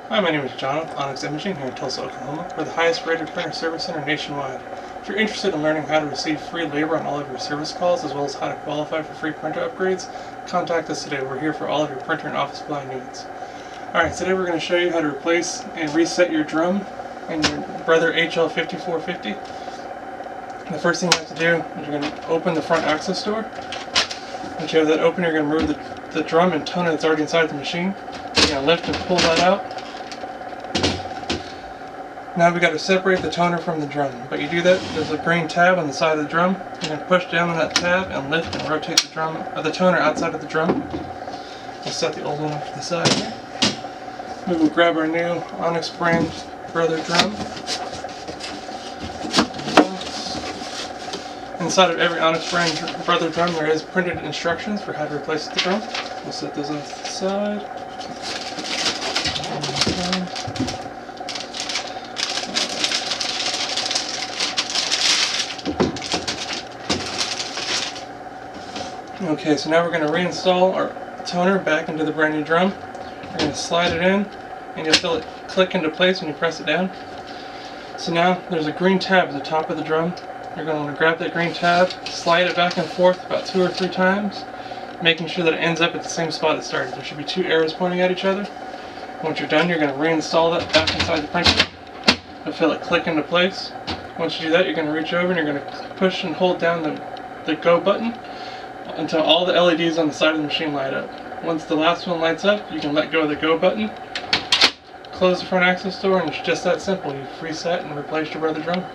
Hi, my name is John with Onyx Imaging here in Tulsa, Oklahoma. We're the highest rated printer service center nationwide. If you're interested in learning how to receive free labor on all of your service calls, as well as how to qualify for free printer upgrades, contact us today. We're here for all of your printer and office supply needs. Alright, today we're going to show you how to replace and reset your drum and your Brother HL-5450. The first thing you have to do is you're going to open the front access door. Once you have that open, you're going to remove the drum and toner that's already inside the machine. You're going to lift and pull that out. Now we've got to separate the toner from the drum, but you do that, there's a green tab on the side of the drum. You're going to push down on that tab and lift and rotate the toner outside of the drum. We'll set the old one off to the side here. We will grab our new Onyx brand Brother drum. Inside of every Onyx brand Brother drum there is printed instructions for how to replace the drum. We'll set those off to the side. Okay, so now we're going to reinstall our toner back into the brand new drum. We're going to slide it in, and you'll feel it click into place when you press it down. So now there's a green tab at the top of the drum. You're going to want to grab that green tab, slide it back and forth about 2 or 3 times, making sure that it ends up at the same spot it started. There should be 2 arrows pointing at each other. Once you're done, you're going to reinstall that back inside the printer. You'll feel it click into place. Once you do that, you're going to reach over and you're going to push and hold down the go button until all the LEDs on the side of the machine light up. Once the last one lights up, you can let go of the go button, close the front access door, and it's just that simple. You've reset and replaced your Brother drum.